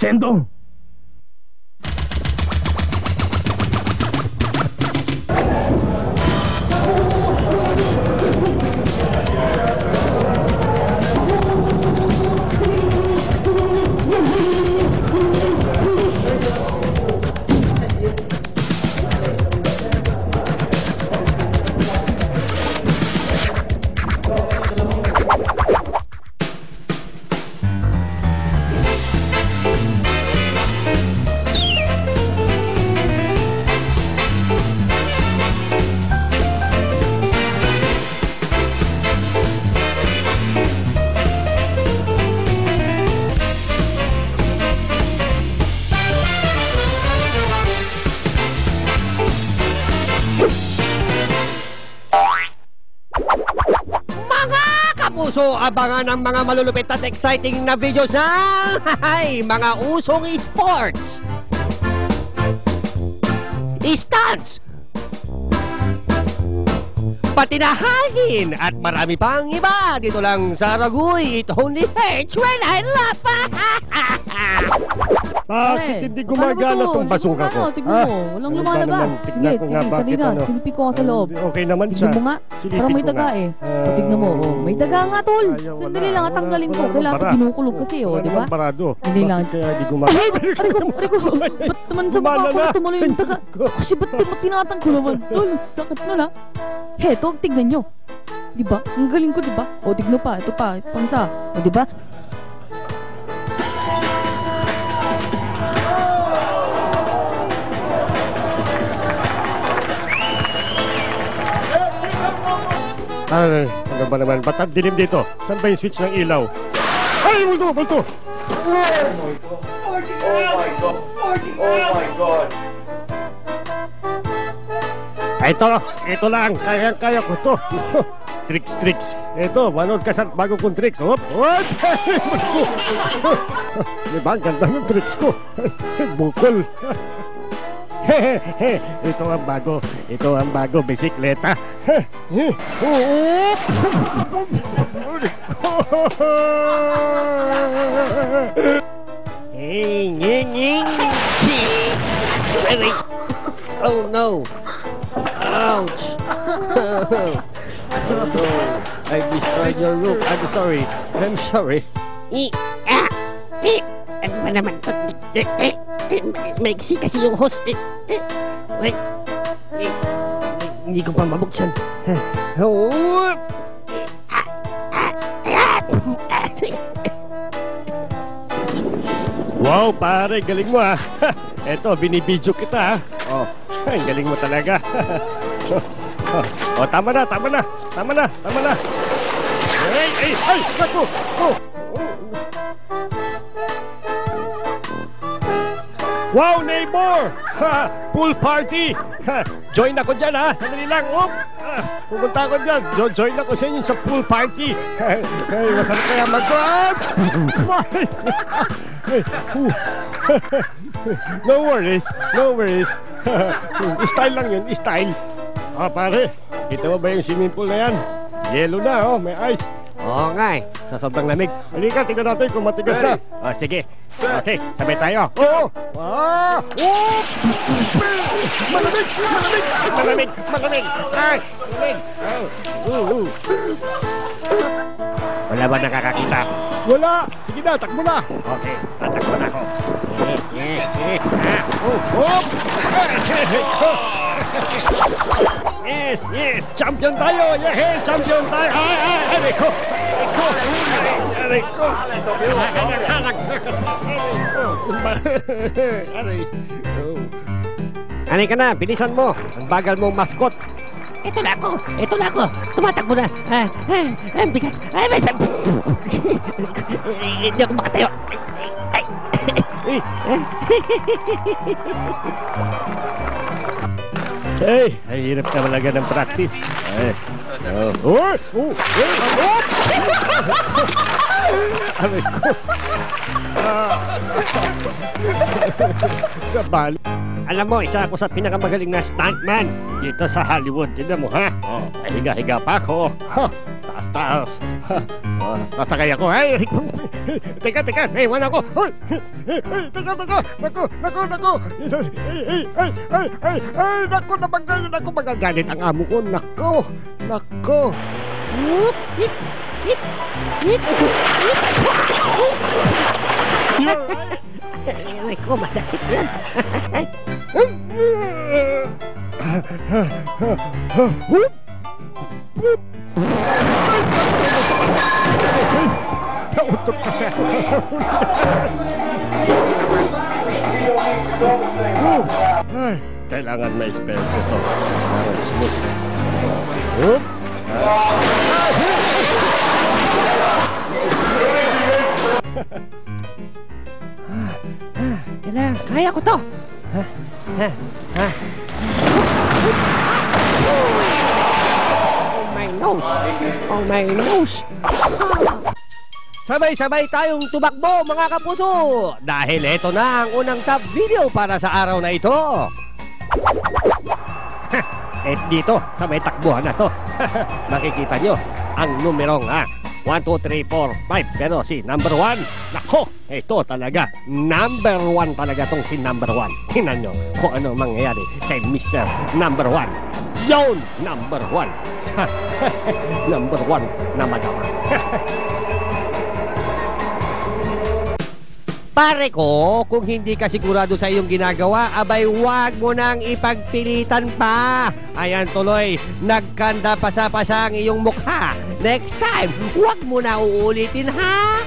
Sendong! Puso, abangan ang mga malulupit at exciting na video sa mga usong esports, stunts, patinahangin at marami pang iba dito lang sa Ragoy. It only hurts when I laugh. Bakit hindi gumagana tong basuka ko? Tignan mo, walang lumalabas. Sige, salina, silpi ko sa loob. Okay naman siya. Tignan mo nga, parang may daga eh. Tignan mo, may daga nga tol. Sandali lang, tanggalin ko. Kailangan ko kinukulog kasi, di ba? Hindi lang. Kaya di gumagana. Aray ko, ba't naman sa mukha ko tumuloy yung daga? Kasi ba't di mo tinatanggal naman, tol? Sakit nun ha. Heto, tignan nyo. Diba? Ang galing ko, diba? O, tignan pa, ito pa, pang isa. O, diba? Ay, ano ba naman? Ba't ang dilim dito? Saan ba yung switch ng ilaw? Ay, multo! Multo! Oh my God! Oh my God! Ito lang. Kaya ko to. Tricks. Ito, manood ka sa bago kong tricks. Hop! What? Diba, ang ganda ng tricks ko. Bukol. Ito ang bago, bisikleta. Oh no! Ouch! Oh no! I destroyed your roof. I'm sorry. Ano ba naman to? Maiksi kasi yung host. Wait. Hindi ko pa mabuksan. Wow, pare, galing mo ah. Eto, binibidyo kita ah. Oh, ang galing mo talaga. Oh, tama na. Ay, naku! Oh. Wow, neighbor! Ha, pool party! Ha, join ako dyan ha! Sandali lang! Pupunta ako dyan! Join ako sa inyo sa pool party! Hey, masarap kaya mag-grab! No worries! Style lang yun, style! Pare, kita mo ba yung swimming pool na yan? Yellow na, may ice! Oo nga eh, sa sobrang lamig. Halika, tingnan natin kung matigas na. Sige. Okay, sabay tayo. Oo! Malamig! Ay! Malamig! Wala ba nakakakita? Wala! Sige na, takbo na! Okay, tatakbo na ako. Yes! Champion tayo! Champion tayo! Aray ko! Anay ka na, bilisan mo. Ang bagal mong mascot. Ito na ako. Tumatakbo na. Ang bigat. Hindi ako makatayo. Ay, hirap na talaga ng practice. Aray ko. Sabal. Alam mo, isa ako sa pinakamagaling na stuntman dito sa Hollywood. Tignan mo, ha? Higa-higa pa ako. taas. Nasakay ako. Ay, teka, naiwan ako. Ay, teka. Naku. Naku, magagalit ang amo ko. Naku. Aray ko, masakit yan. Nautot kasi ako. Ay, kailangan may spell ko to. Para smooth. Oop. Kaya ko to. Oh my nose. Sabay-sabay tayong tumakbo mga kapuso dahil ito na ang unang top video para sa araw na ito. Eh dito, sa may takbuhan na to. Makikita nyo ang numerong 1, 2, 3, 4, 5. Pero si number 1, nako, ito talaga. Number 1 talaga tong si number 1. Tingnan nyo kung ano mangyayari kay Mr. Number 1. Yun, number 1. Number 1 na madama. Pare ko, kung hindi ka sigurado sa iyong ginagawa, abay wag mo nang ipagpilitan pa. Ayan tuloy, nagkanda pasa-pasa ang iyong mukha. Next time, wag mo na uulitin ha.